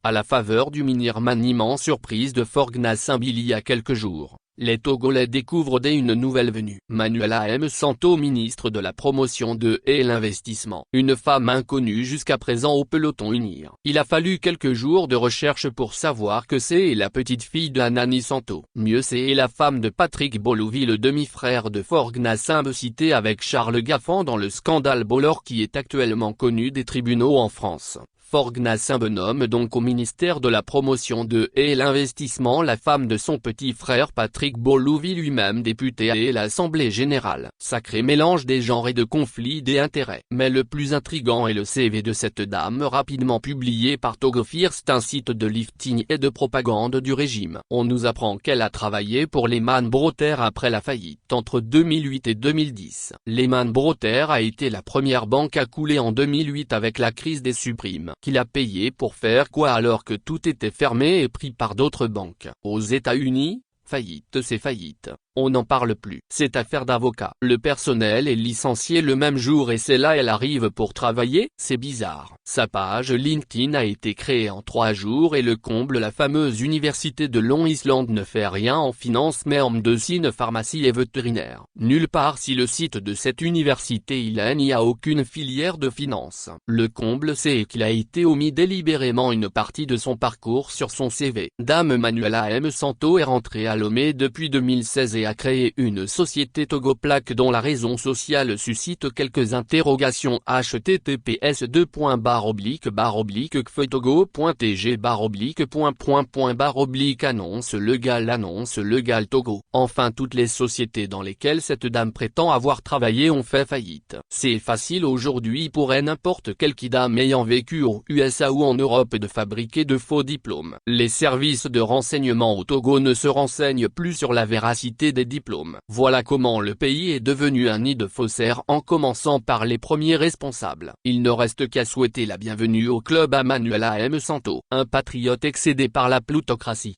À la faveur du remaniement surprise de Forgnassimbe il y a quelques jours, les Togolais découvrent dès une nouvelle venue. Manuela M. Santo, ministre de la Promotion de et l'Investissement. Une femme inconnue jusqu'à présent au peloton unir. Il a fallu quelques jours de recherche pour savoir que c'est la petite fille de Anani Santo. Mieux, c'est la femme de Patrick Bolouvi, le demi-frère de Forgnassimbe, cité avec Charles Gaffan dans le scandale Bolloré, qui est actuellement connu des tribunaux en France. Forgnassimbe nomme donc au ministère de la Promotion de et l'Investissement la femme de son petit frère Patrick Bolouvi, lui-même député à l'Assemblée générale. Sacré mélange des genres et de conflits d'intérêts. Mais le plus intriguant est le CV de cette dame, rapidement publié par Togo First, un site de lifting et de propagande du régime. On nous apprend qu'elle a travaillé pour Lehman Brothers après la faillite entre 2008 et 2010. Lehman Brothers a été la première banque à couler en 2008 avec la crise des subprimes. Qu'il a payé pour faire quoi alors que tout était fermé et pris par d'autres banques. Aux États-Unis, faillite c'est faillite. On n'en parle plus. Cette affaire d'avocat. Le personnel est licencié le même jour et c'est là elle arrive pour travailler, c'est bizarre. Sa page LinkedIn a été créée en 3 jours et le comble, la fameuse université de Long Island ne fait rien en finance mais en médecine, pharmacie et vétérinaire. Nulle part si le site de cette université il n'y a aucune filière de finance. Le comble, c'est qu'il a été omis délibérément une partie de son parcours sur son CV. Dame Manuela M. Santo est rentrée à Lomé depuis 2016 et a créé une société Togo Plaque dont la raison sociale suscite quelques interrogations. https://kfetogo.tg/annonce légale Togo. Enfin, toutes les sociétés dans lesquelles cette dame prétend avoir travaillé ont fait faillite. C'est facile aujourd'hui pour n'importe quelle dame ayant vécu aux USA ou en Europe de fabriquer de faux diplômes. Les services de renseignement au Togo ne se renseignent plus sur la véracité des diplômes. Voilà comment le pays est devenu un nid de faussaires, en commençant par les premiers responsables. Il ne reste qu'à souhaiter la bienvenue au club à Manuela M. Santo, un patriote excédé par la plutocratie.